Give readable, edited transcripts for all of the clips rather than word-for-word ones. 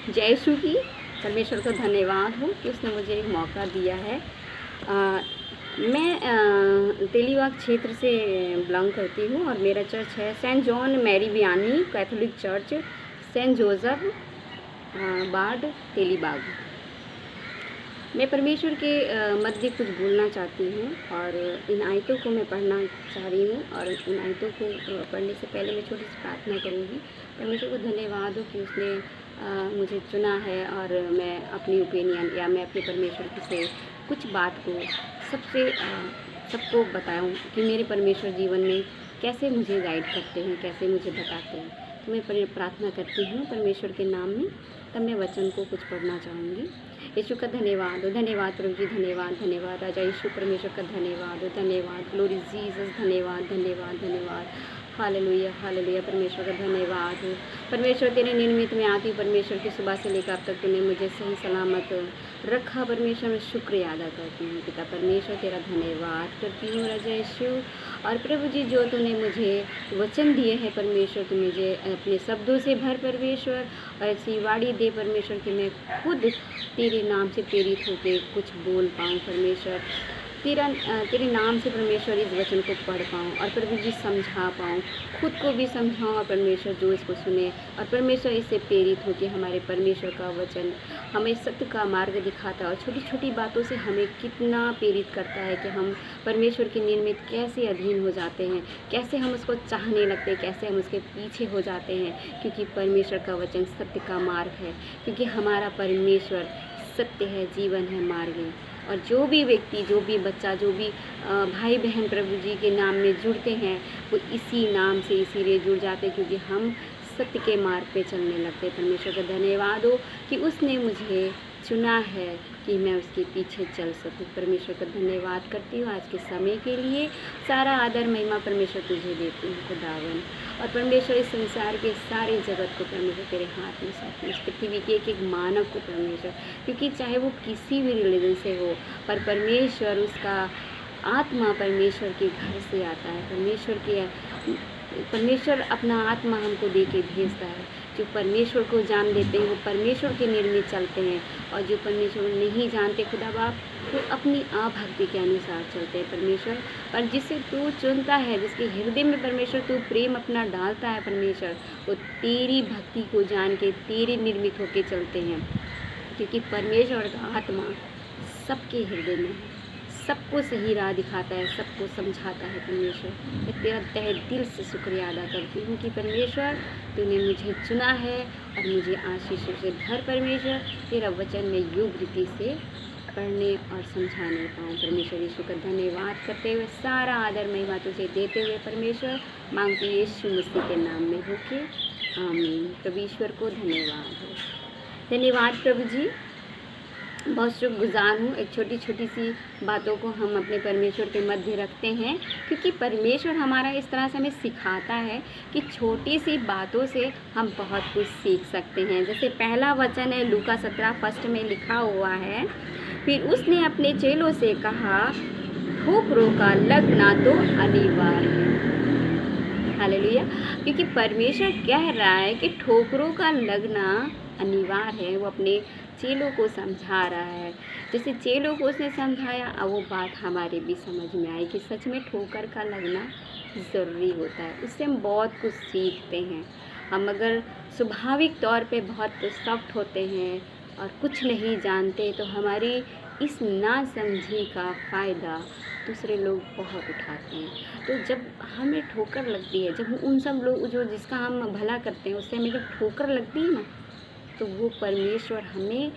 जय यीशु की। परमेश्वर का धन्यवाद हो कि उसने मुझे एक मौका दिया है। मैं तेलीबाग क्षेत्र से बिलोंग करती हूँ और मेरा चर्च है Saint John Mary Vianney Catholic church, Saint Joseph बाड, तेलीबाग। मैं परमेश्वर के मध्य कुछ बोलना चाहती हूँ और इन आयतों को मैं पढ़ना चाह रही हूँ। और इन आयतों को पढ़ने से पहले मैं छोटी सी प्रार्थना करूँगी। परमेश्वर को धन्यवाद हो कि उसने मुझे चुना है और मैं अपनी ओपिनियन या मैं अपने परमेश्वर से कुछ बात को सबको बताऊँ कि मेरे परमेश्वर जीवन में कैसे मुझे गाइड करते हैं, कैसे मुझे बताते हैं। तो मैं प्रार्थना करती हूँ परमेश्वर के नाम में। तब मैं वचन को कुछ पढ़ना चाहूँगी। यीशु का धन्यवाद हो, धन्यवाद प्रभु जी, धन्यवाद धन्यवाद राजा यीशु परमेश्वर का धन्यवाद हो, धन्यवाद ग्लोरी जीसस, धन्यवाद धन्यवाद धन्यवाद। Hallelujah hallelujah. परमेश्वर का धन्यवाद हो। परमेश्वर तेरे निर्मित में आती परमेश्वर की सुबह से लेकर अब तक तूने मुझे सही सलामत रखा। परमेश्वर मैं शुक्रिया अदा करती हूँ पिता परमेश्वर, तेरा धन्यवाद करती हूँ राजा यीशु। और प्रभु जी जो तूने मुझे वचन दिए हैं परमेश्वर, तू मुझे अपने शब्दों से भर परमेश्वर और ऐसी वाणी दे परमेश्वर कि मैं खुद तेरे नाम से प्रेरित होकर कुछ बोल पाऊँ परमेश्वर। तेरे नाम से परमेश्वर इस वचन को पढ़ पाऊँ और प्रभु जी समझा पाऊँ, खुद को भी समझाऊँ और परमेश्वर जो इसको सुने और परमेश्वर इससे प्रेरित हो कि हमारे परमेश्वर का वचन हमें सत्य का मार्ग दिखाता है और छोटी छोटी बातों से हमें कितना प्रेरित करता है कि हम परमेश्वर के निर्मित कैसे अधीन हो जाते हैं, कैसे हम उसको चाहने लगते हैं, कैसे हम उसके पीछे हो जाते हैं। क्योंकि परमेश्वर का वचन सत्य का मार्ग है, क्योंकि हमारा परमेश्वर सत्य है, जीवन है, मार्ग है। और जो भी व्यक्ति, जो भी बच्चा, जो भी भाई बहन प्रभु जी के नाम में जुड़ते हैं वो इसी नाम से इसीलिए जुड़ जाते हैं क्योंकि हम सत्य के मार्ग पे चलने लगते हैं। परमेश्वर का धन्यवाद हो कि उसने मुझे चुना है कि मैं उसके पीछे चल सकूं। परमेश्वर का धन्यवाद करती हूँ आज के समय के लिए। सारा आदर महिमा परमेश्वर तुझे देती हूँ खुदावन। और परमेश्वर इस संसार के सारे जगत को परमेश्वर तेरे हाथ में सौंपती हूँ। इस पृथ्वी के एक एक मानव को परमेश्वर, क्योंकि चाहे वो किसी भी रिलीजन से हो पर परमेश्वर उसका आत्मा परमेश्वर के घर से आता है। परमेश्वर अपना आत्मा हमको दे के भेजता है। जो परमेश्वर को जान लेते हैं वो परमेश्वर के निर्मित चलते हैं और जो परमेश्वर को नहीं जानते खुदा बाप वो अपनी भक्ति के अनुसार चलते हैं परमेश्वर। और जिसे तू चुनता है, जिसके हृदय में परमेश्वर तू प्रेम अपना डालता है परमेश्वर, वो तेरी भक्ति को जान के तेरे निर्मित होके चलते हैं। क्योंकि परमेश्वर का आत्मा सबके हृदय में है, सबको सही राह दिखाता है, सबको समझाता है परमेश्वर। मैं तेरा तहे दिल से शुक्रिया अदा करती हूँ कि परमेश्वर तूने मुझे चुना है और मुझे आशीषों से भर परमेश्वर। तेरा वचन में योग रीति से पढ़ने और समझाने पाऊँ परमेश्वर। यीशु का धन्यवाद करते हुए सारा आदर महिमा तुझे देते हुए परमेश्वर मांगती हूँ यीशु मसीह के नाम में होके आमीन। प्रभु ईश्वर को धन्यवाद हो। धन्यवाद प्रभु जी। बहुत शुक्रगुजार हूँ। एक छोटी छोटी सी बातों को हम अपने परमेश्वर के मध्य रखते हैं क्योंकि परमेश्वर हमारा इस तरह से हमें सिखाता है कि छोटी सी बातों से हम बहुत कुछ सीख सकते हैं। जैसे पहला वचन है लूका 17 में लिखा हुआ है, फिर उसने अपने चेलों से कहा ठोकरों का लगना तो अनिवार्य है। हालेलुया। क्योंकि परमेश्वर कह रहा है कि ठोकरों का लगना अनिवार्य है। वो अपने चेलों को समझा रहा है। जैसे चेलों को उसने समझाया, अब वो बात हमारे भी समझ में आई कि सच में ठोकर का लगना ज़रूरी होता है। उससे हम बहुत कुछ सीखते हैं। हम अगर स्वाभाविक तौर पे बहुत सॉफ्ट होते हैं और कुछ नहीं जानते तो हमारी इस नासमझी का फ़ायदा दूसरे लोग बहुत उठाते हैं। तो जब हमें ठोकर लगती है, जब उन सब लोग जो जिसका हम भला करते हैं उससे हमें जब ठोकर लगती है ना, तो वो परमेश्वर हमें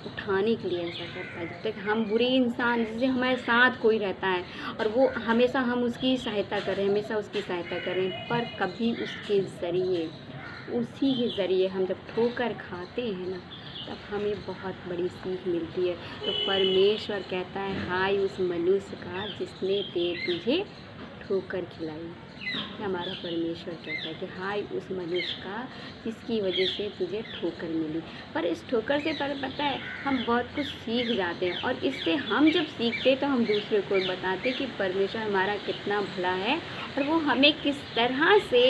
उठाने के लिए ऐसा करता है। जब तक हम बुरे इंसान, जैसे हमारे साथ कोई रहता है और वो हमेशा हम उसकी सहायता करें, हमेशा उसकी सहायता करें, पर कभी उसी के ज़रिए हम जब ठोकर खाते हैं ना, तब हमें बहुत बड़ी सीख मिलती है। तो परमेश्वर कहता है हाय उस मनुष्य का जिसने तुझे ठोकर खिलाई। हमारा परमेश्वर कहता है कि हाय उस मनुष्य का जिसकी वजह से तुझे ठोकर मिली। पर इस ठोकर से पता है हम बहुत कुछ सीख जाते हैं और इससे हम जब सीखते तो हम दूसरे को बताते कि परमेश्वर हमारा कितना भला है और वो हमें किस तरह से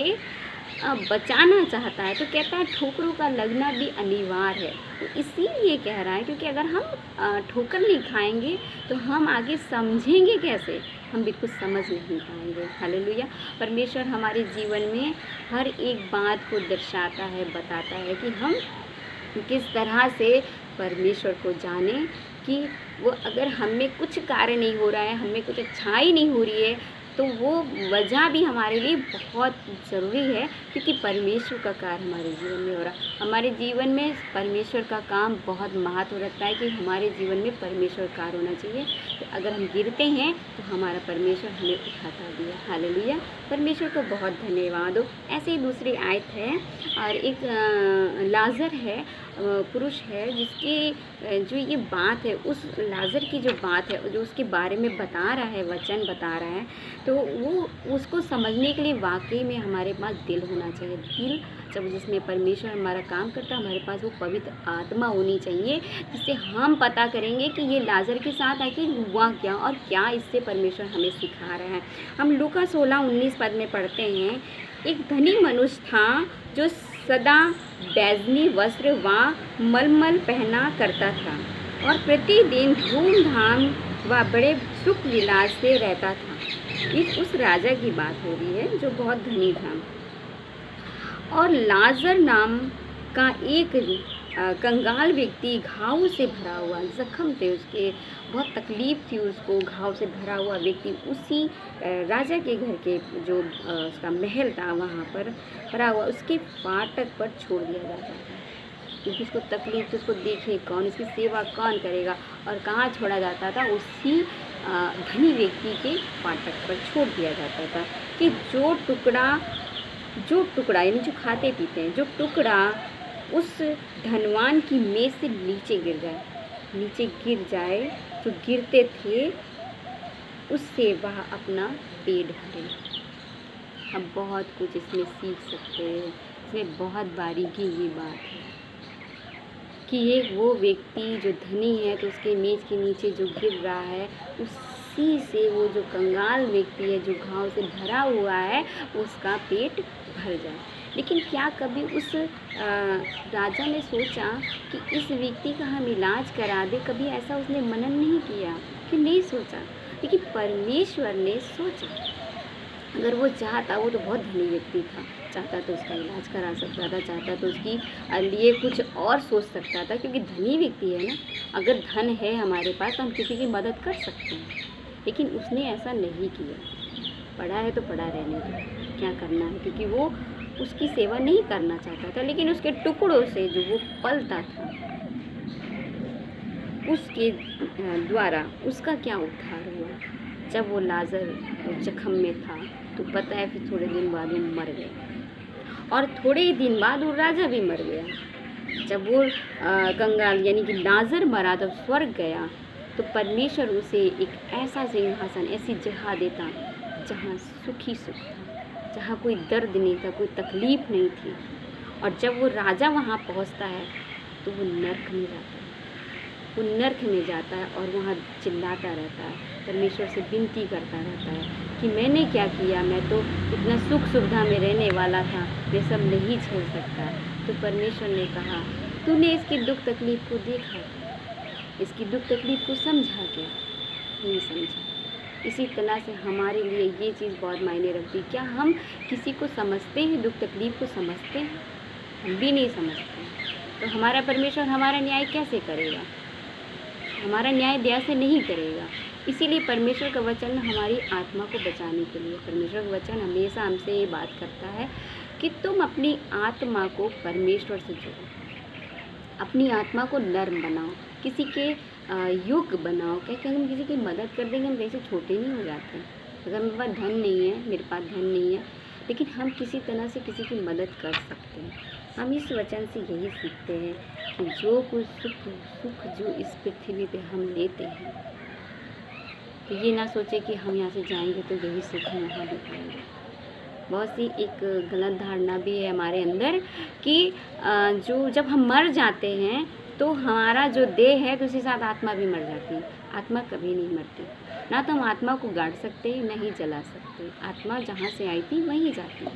बचाना चाहता है तो कहता है ठोकरों का लगना भी अनिवार्य है। तो इसीलिए कह रहा है, क्योंकि अगर हम ठोकर नहीं खाएंगे तो हम आगे समझेंगे कैसे, हम बिल्कुल समझ नहीं पाएंगे। हालेलुया। परमेश्वर हमारे जीवन में हर एक बात को दर्शाता है, बताता है कि हम किस तरह से परमेश्वर को जाने, कि वो अगर हमें कुछ कार्य नहीं हो रहा है, हमें कुछ अच्छाई नहीं हो रही है, तो वो वजह भी हमारे लिए बहुत ज़रूरी है, क्योंकि परमेश्वर का कार्य हमारे जीवन में हो रहा है। हमारे जीवन में परमेश्वर का काम बहुत महत्व रखता है कि हमारे जीवन में परमेश्वर कार्य होना चाहिए। तो अगर हम गिरते हैं तो हमारा परमेश्वर हमें उठाता भी है। हालेलुया। परमेश्वर को बहुत धन्यवाद हो। ऐसे ही दूसरी आयत है, और एक लाजर है, पुरुष है, जिसकी जो ये बात है, उस लाजर की जो बात है, जो उसके बारे में बता रहा है, वचन बता रहा है, तो वो उसको समझने के लिए वाकई में हमारे पास दिल होना चाहिए। दिल जब जिसमें परमेश्वर हमारा काम करता है, हमारे पास वो पवित्र आत्मा होनी चाहिए, जिससे हम पता करेंगे कि ये लाजर के साथ आखिर हुआ क्या, और क्या इससे परमेश्वर हमें सिखा रहा है। हम लूका 16:19 पद में पढ़ते हैं, एक धनी मनुष्य था जो सदा बैजनी वस्त्र व मलमल पहना करता था और प्रतिदिन धूमधाम व बड़े सुख विलास से रहता था। इस उस राजा की बात हो रही है जो बहुत धनी था। और लाजर नाम का एक कंगाल व्यक्ति, घाव से भरा हुआ, जख्म थे उसके, बहुत तकलीफ थी उसको, घाव से भरा हुआ व्यक्ति उसी राजा के घर के जो उसका महल था वहाँ पर भरा हुआ, उसके फाटक पर छोड़ दिया जाता था, क्योंकि उसको तकलीफ थी, उसको देखे कौन, इसकी सेवा कौन करेगा। और कहाँ छोड़ा जाता था? उसी धनी व्यक्ति के फाटक पर छोड़ दिया जाता था, कि जो टुकड़ा यानी जो खाते पीते हैं, जो टुकड़ा उस धनवान की मेज से नीचे गिर जाए, जो गिरते थे, उससे वह अपना पेट भरे। हम बहुत कुछ इसमें सीख सकते हैं। इसमें बहुत बारीकी की बात है कि ये वो व्यक्ति जो धनी है, तो उसके मेज के नीचे जो गिर रहा है, उसी से वो जो कंगाल व्यक्ति है, जो घाव से भरा हुआ है, उसका पेट भर जाए। लेकिन क्या कभी उस राजा ने सोचा कि इस व्यक्ति का हम इलाज करा दें? कभी ऐसा उसने मनन नहीं किया, कि नहीं सोचा। लेकिन परमेश्वर ने सोचा। अगर वो चाहता, वो तो बहुत धनी व्यक्ति था, चाहता तो उसका इलाज करा सकता था, चाहता तो उसकी लिए कुछ और सोच सकता था, क्योंकि धनी व्यक्ति है ना। अगर धन है हमारे पास तो हम किसी की मदद कर सकते हैं, लेकिन उसने ऐसा नहीं किया। पड़ा है तो पड़ा रहने दो, क्या करना है, क्योंकि वो उसकी सेवा नहीं करना चाहता था। लेकिन उसके टुकड़ों से जो वो पलता था, उसके द्वारा उसका क्या उद्धार हुआ। जब वो लाजर जख्म में था, तो पता है फिर थोड़े दिन बाद वो मर गया, और थोड़े ही दिन बाद वो राजा भी मर गया। जब वो कंगाल यानी कि लाजर मरा, तो स्वर्ग गया, तो परमेश्वर उसे एक ऐसा सिंहासन, ऐसी जगह देता जहाँ सुखी सुख था, जहाँ कोई दर्द नहीं था, कोई तकलीफ नहीं थी। और जब वो राजा वहाँ पहुँचता है, तो वो नर्क में जाता है। वो नर्क में जाता है और वहाँ चिल्लाता रहता है, परमेश्वर से विनती करता रहता है कि मैंने क्या किया, मैं तो इतना सुख सुविधा में रहने वाला था, ये सब नहीं झेल सकता। तो परमेश्वर ने कहा, तूने इसकी दुख तकलीफ को देखा, इसकी दुख तकलीफ को समझा क्या? नहीं समझा। इसी तरह से हमारे लिए ये चीज़ बहुत मायने रखती है। क्या हम किसी को समझते हैं, दुख तकलीफ को समझते हैं? हम भी नहीं समझते। तो हमारा परमेश्वर हमारा न्याय कैसे करेगा? हमारा न्याय दया से नहीं करेगा। इसीलिए परमेश्वर का वचन हमारी आत्मा को बचाने के लिए, परमेश्वर का वचन हमेशा हमसे ये बात करता है कि तुम अपनी आत्मा को परमेश्वर से जोड़ो, अपनी आत्मा को नर्म बनाओ, किसी के योग्य बनाओ। क्या हम किसी की मदद कर देंगे, हम वैसे छोटे नहीं हो जाते। अगर मेरे पास धन नहीं है, मेरे पास धन नहीं है, लेकिन हम किसी तरह से किसी की मदद कर सकते हैं। हम इस वचन से यही सीखते हैं कि जो कुछ सुख जो इस पृथ्वी पे हम लेते हैं, तो ये ना सोचे कि हम यहाँ से जाएंगे तो यही सुख हम वहाँ भी पाएंगे। बहुत सी एक गलत धारणा भी है हमारे अंदर कि जो जब हम मर जाते हैं तो हमारा जो देह है, तो उसी साथ आत्मा भी मर जाती है। आत्मा कभी नहीं मरती। ना तो हम आत्मा को गाड़ सकते हैं, ना ही जला सकते। आत्मा जहाँ से आई थी वहीं जाती है।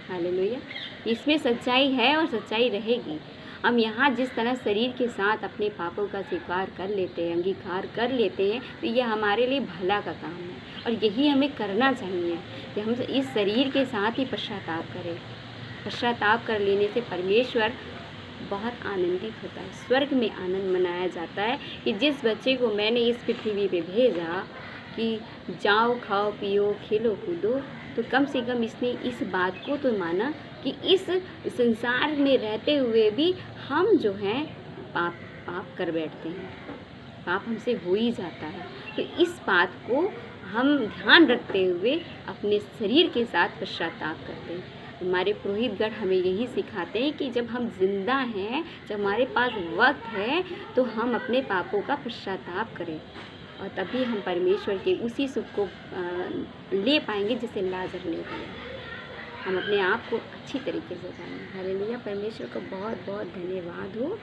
हालेलुया। इसमें सच्चाई है और सच्चाई रहेगी। हम यहाँ जिस तरह शरीर के साथ अपने पापों का स्वीकार कर लेते हैं, अंगीकार कर लेते हैं, तो ये हमारे लिए भला का काम है और यही हमें करना चाहिए कि हम इस शरीर के साथ ही पश्चाताप करें। पश्चाताप कर लेने से परमेश्वर बहुत आनंदित होता है। स्वर्ग में आनंद मनाया जाता है कि जिस बच्चे को मैंने इस पृथ्वी पे भेजा कि जाओ खाओ पियो खेलो कूदो, तो कम से कम इसने इस बात को तो माना कि इस संसार में रहते हुए भी हम जो हैं पाप कर बैठते हैं, पाप हमसे हो ही जाता है। तो इस बात को हम ध्यान रखते हुए अपने शरीर के साथ पश्चाताप करते हैं। हमारे पुरोहितगण हमें यही सिखाते हैं कि जब हम जिंदा हैं, जब हमारे पास वक्त है, तो हम अपने पापों का पश्चाताप करें और तभी हम परमेश्वर के उसी सुख को ले पाएंगे जिसे लाजर ने दिया। हम अपने आप को अच्छी तरीके से जानें। हालेलुया। परमेश्वर का बहुत बहुत धन्यवाद हो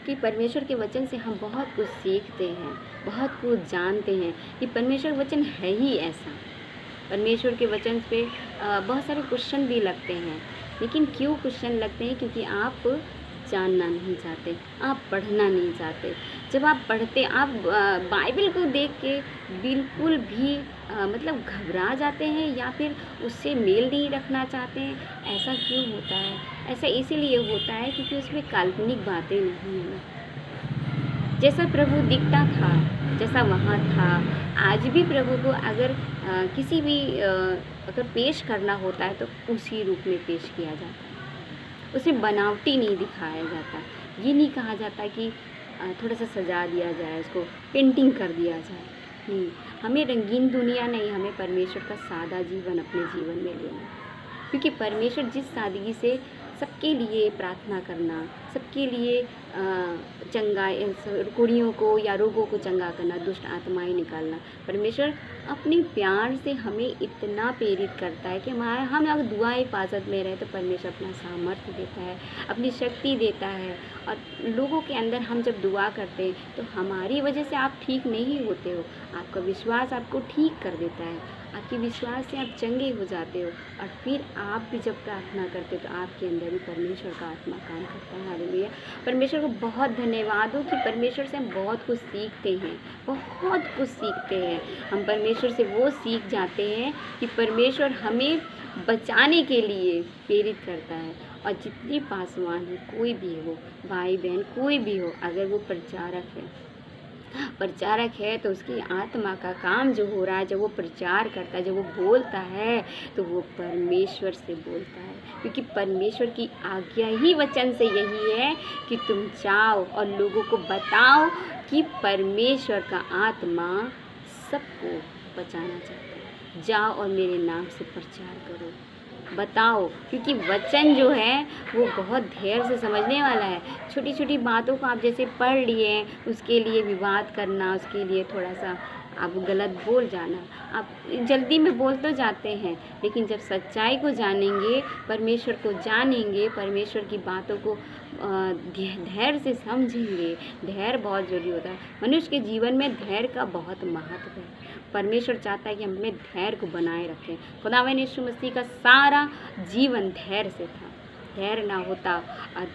कि परमेश्वर के वचन से हम बहुत कुछ सीखते हैं, बहुत कुछ जानते हैं कि परमेश्वर वचन है ही ऐसा। परमेश्वर के वचन पे बहुत सारे क्वेश्चन भी लगते हैं, लेकिन क्यों क्वेश्चन लगते हैं? क्योंकि आप जानना नहीं चाहते, आप पढ़ना नहीं चाहते। जब आप पढ़ते, आप बाइबल को देख के बिल्कुल भी मतलब घबरा जाते हैं या फिर उससे मेल नहीं रखना चाहते हैं। ऐसा क्यों होता है? ऐसा इसीलिए होता है क्योंकि उसमें काल्पनिक बातें नहीं हैं। जैसा प्रभु दिखता था, जैसा वहाँ था, आज भी प्रभु को अगर किसी भी अगर पेश करना होता है तो उसी रूप में पेश किया जाता है। उसमें बनावटी नहीं दिखाया जाता। ये नहीं कहा जाता कि थोड़ा सा सजा दिया जाए, उसको पेंटिंग कर दिया जाए। नहीं, हमें रंगीन दुनिया नहीं, हमें परमेश्वर का सादा जीवन अपने जीवन में लेना। क्योंकि परमेश्वर जिस सादगी से सबके लिए प्रार्थना करना, सबके लिए चंगा कुड़ियों को या रोगों को चंगा करना, दुष्ट आत्माएं निकालना, परमेश्वर अपने प्यार से हमें इतना प्रेरित करता है कि हम अगर दुआ हिफाजत में रहे तो परमेश्वर अपना सामर्थ्य देता है, अपनी शक्ति देता है। और लोगों के अंदर हम जब दुआ करते हैं तो हमारी वजह से आप ठीक नहीं होते हो, आपका विश्वास आपको ठीक कर देता है। आपके विश्वास से आप चंगे हो जाते हो और फिर आप भी जब प्रार्थना करते हो तो आपके अंदर भी परमेश्वर का आत्मा काम करता है। हालेलुया। परमेश्वर को बहुत धन्यवाद हो कि परमेश्वर से हम बहुत कुछ सीखते हैं, बहुत कुछ सीखते हैं। हम परमेश्वर से वो सीख जाते हैं कि परमेश्वर हमें बचाने के लिए प्रेरित करता है। और जितने पासवान हो, कोई भी हो, भाई बहन कोई भी हो, अगर वो प्रचारक है तो उसकी आत्मा का काम जो हो रहा है, जब वो प्रचार करता है, जब वो बोलता है तो वो परमेश्वर से बोलता है। क्योंकि परमेश्वर की आज्ञा ही वचन से यही है कि तुम जाओ और लोगों को बताओ कि परमेश्वर का आत्मा सबको बचाना चाहता है। जाओ और मेरे नाम से प्रचार करो, बताओ। क्योंकि वचन जो है वो बहुत धैर्य से समझने वाला है। छोटी छोटी बातों को आप जैसे पढ़ लिए, उसके लिए विवाद करना, उसके लिए थोड़ा सा आप गलत बोल जाना, आप जल्दी में बोल तो जाते हैं, लेकिन जब सच्चाई को जानेंगे, परमेश्वर को जानेंगे, परमेश्वर की बातों को धैर्य से समझेंगे। धैर्य बहुत ज़रूरी होता है। मनुष्य के जीवन में धैर्य का बहुत महत्व है। परमेश्वर चाहता है कि हम अपने धैर्य को बनाए रखें। खुदावंद यीशु मसीह का सारा जीवन धैर्य से था। धैर्य ना होता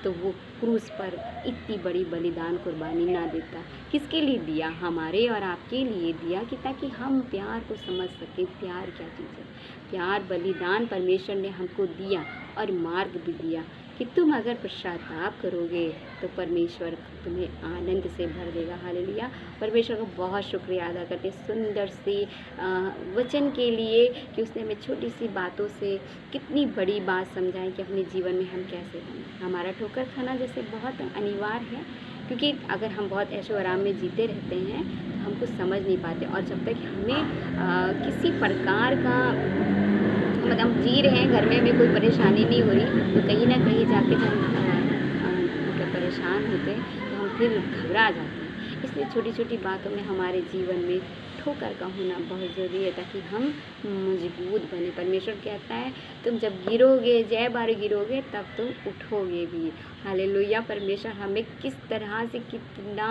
तो वो क्रूस पर इतनी बड़ी बलिदान कुर्बानी ना देता। किसके लिए दिया? हमारे और आपके लिए दिया, कि ताकि हम प्यार को समझ सकें। प्यार क्या चीज़ है? प्यार बलिदान परमेश्वर ने हमको दिया और मार्ग भी दिया कि तुम अगर पश्चाताप करोगे तो परमेश्वर तुम्हें आनंद से भर देगा। हालेलुया। परमेश्वर को बहुत शुक्रिया अदा करते सुंदर से वचन के लिए कि उसने हमें छोटी सी बातों से कितनी बड़ी बात समझाई कि अपने जीवन में हम कैसे बने। हमारा ठोकर खाना जैसे बहुत अनिवार्य है, क्योंकि अगर हम बहुत ऐशो आराम में जीते रहते हैं तो हम कुछ समझ नहीं पाते। और जब तक हमें किसी प्रकार का मतलब हम जी रहे हैं, घर में हमें कोई परेशानी नहीं हो रही, तो कहीं ना कहीं जाके हम मतलब परेशान होते हैं, तो हम फिर घबरा जाते हैं। इसलिए छोटी छोटी बातों में हमारे जीवन में ठोकर का होना बहुत ज़रूरी है ताकि हम मजबूत बने। परमेश्वर कहता है तुम जब गिरोगे, जय बार गिरोगे तब तुम उठोगे भी। हालेलुया। परमेश्वर हमें किस तरह से कितना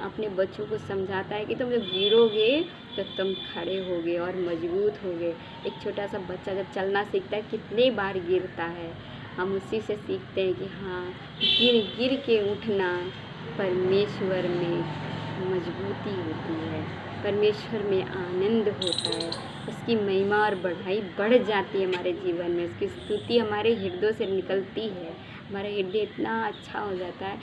अपने बच्चों को समझाता है कि तुम जब गिरोगे तो तुम खड़े होगे और मजबूत होगे। एक छोटा सा बच्चा जब चलना सीखता है कितने बार गिरता है, हम उसी से सीखते हैं कि हाँ, गिर गिर के उठना परमेश्वर में मजबूती होती है, परमेश्वर में आनंद होता है, उसकी महिमा और बढ़ाई बढ़ जाती है हमारे जीवन में, उसकी स्तुति हमारे हृदय से निकलती है, हमारा हृदय इतना अच्छा हो जाता है,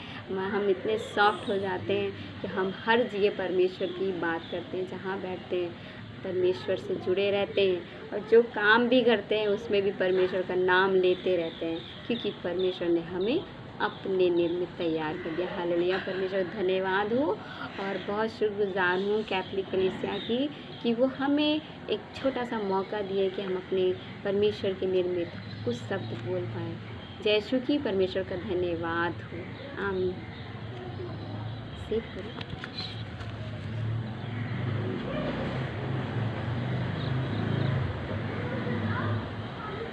हम इतने सॉफ्ट हो जाते हैं कि हम हर जगह परमेश्वर की बात करते हैं, जहाँ बैठते हैं परमेश्वर से जुड़े रहते हैं और जो काम भी करते हैं उसमें भी परमेश्वर का नाम लेते रहते हैं, क्योंकि परमेश्वर ने हमें अपने निर्मित तैयार कर दिया। हालेलुया। परमेश्वर धन्यवाद हो और बहुत शुक्रगुजार हूँ कैथोलिक कलीसिया की कि वो हमें एक छोटा सा मौका दिए कि हम अपने परमेश्वर के निर्मित कुछ शब्द बोल पाएँ। जय यीशु की परमेश्वर का धन्यवाद हो। आमीन। सिर्फ